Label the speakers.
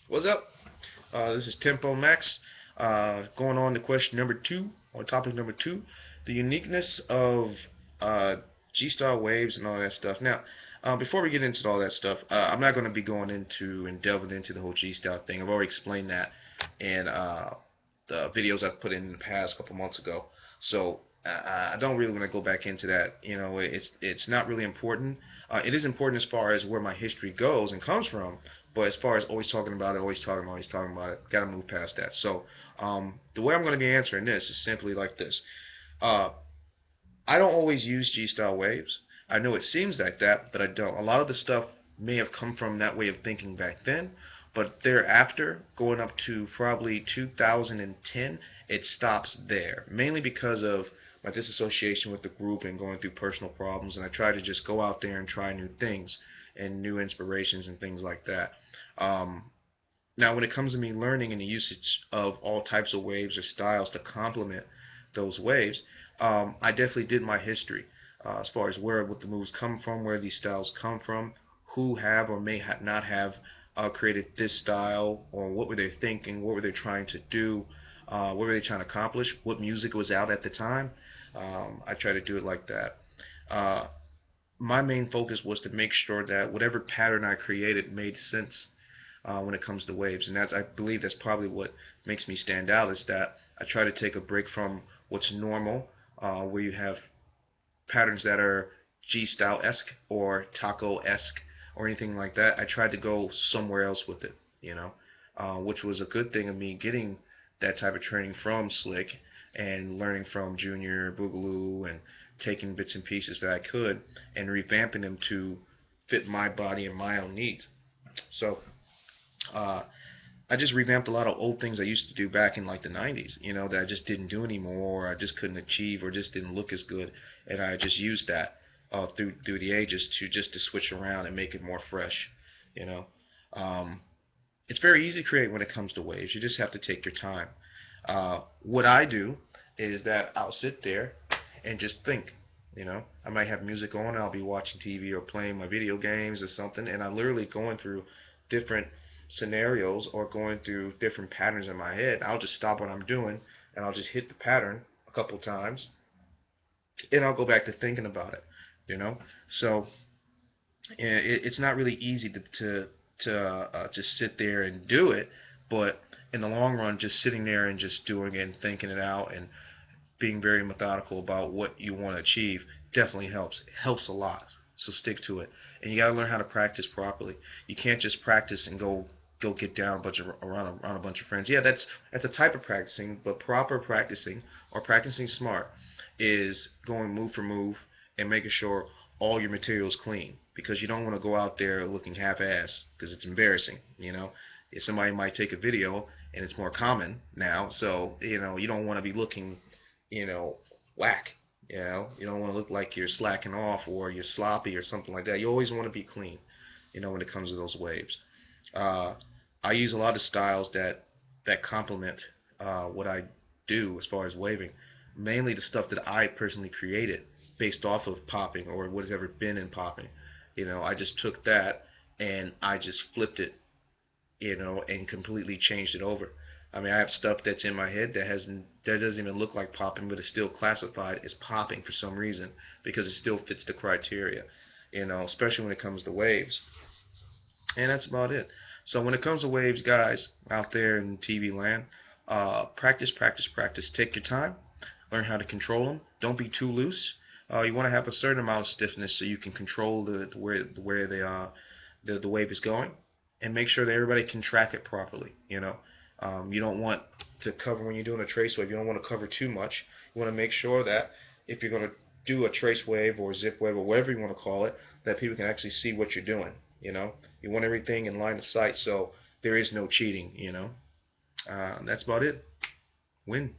Speaker 1: What's up? This is TEMPO-MAXX. Going on to question number 2, or topic number 2, the uniqueness of uh, G-style waves and all that stuff. Now, before we get into all that stuff, I'm not going to be going into and delving into the whole G-style thing. I've already explained that in the videos I've put in the past couple months ago. So I don't really want to go back into that. It's not really important. It is important as far as where my history goes and comes from, but as far as always talking about it, always talking about it, gotta move past that. So the way I'm going to be answering this is simply like this. Uh, I don't always use G-style waves. I know it seems like that, but I don't. A lot of the stuff may have come from that way of thinking back then, but thereafter, going up to probably 2010, it stops there. Mainly because of my disassociation with the group and going through personal problems, and I try to just go out there and try new things and new inspirations and things like that. Um, Now, when it comes to me learning and the usage of all types of waves or styles to complement those waves, I definitely did my history as far as what the moves come from, where these styles come from, who have or may not have created this style, or what were they thinking, what were they trying to do, what were they trying to accomplish, what music was out at the time. I try to do it like that. Uh, my main focus was to make sure that whatever pattern I created made sense when it comes to waves, and I believe that's probably what makes me stand out, is that I try to take a break from what's normal, where you have patterns that are G-style-esque or taco-esque or anything like that. I tried to go somewhere else with it, which was a good thing of me getting that type of training from Slick and learning from Junior, Boogaloo, and taking bits and pieces that I could and revamping them to fit my body and my own needs. So uh, I just revamped a lot of old things I used to do back in like the 90s, that I just didn't do anymore, or I just couldn't achieve, or just didn't look as good, and I just used that through the ages to switch around and make it more fresh, you know. Um, it's very easy to create when it comes to waves. You just have to take your time. What I do is that I'll sit there and just think. I might have music on, I'll be watching TV or playing my video games or something, and I'm literally going through different scenarios or going through different patterns in my head. I'll just stop what I'm doing and I'll just hit the pattern a couple times and I'll go back to thinking about it. So it's not really easy to just sit there and do it, but in the long run, just sitting there and just doing it and thinking it out and being very methodical about what you want to achieve definitely helps. It helps a lot. So stick to it, and you got to learn how to practice properly. You can't just practice and go get down a bunch of around a bunch of friends. Yeah, that's a type of practicing, but proper practicing or practicing smart is going move for move and making sure all your material is clean, because you don't want to go out there looking half-ass, because it's embarrassing. If somebody might take a video, and it's more common now, so you don't want to be looking whack. You don't want to look like you're slacking off or you're sloppy or something like that. You always want to be clean, when it comes to those waves. Uh, I use a lot of styles that complement what I do as far as waving. Mainly the stuff that I personally created based off of popping or what has ever been in popping. I just took that and I just flipped it, and completely changed it over. I mean, I have stuff that's in my head that doesn't even look like popping, but it's still classified as popping for some reason because it still fits the criteria. Especially when it comes to waves. And that's about it. So when it comes to waves, guys, out there in TV land, practice, practice, practice. Take your time. Learn how to control them. Don't be too loose. You want to have a certain amount of stiffness so you can control where the wave is going, and make sure that everybody can track it properly. You don't want to cover when you're doing a trace wave. You don't want to cover too much. You want to make sure that if you're going to do a trace wave or zip wave or whatever you want to call it, that people can actually see what you're doing. You want everything in line of sight, so there is no cheating. That's about it. Win.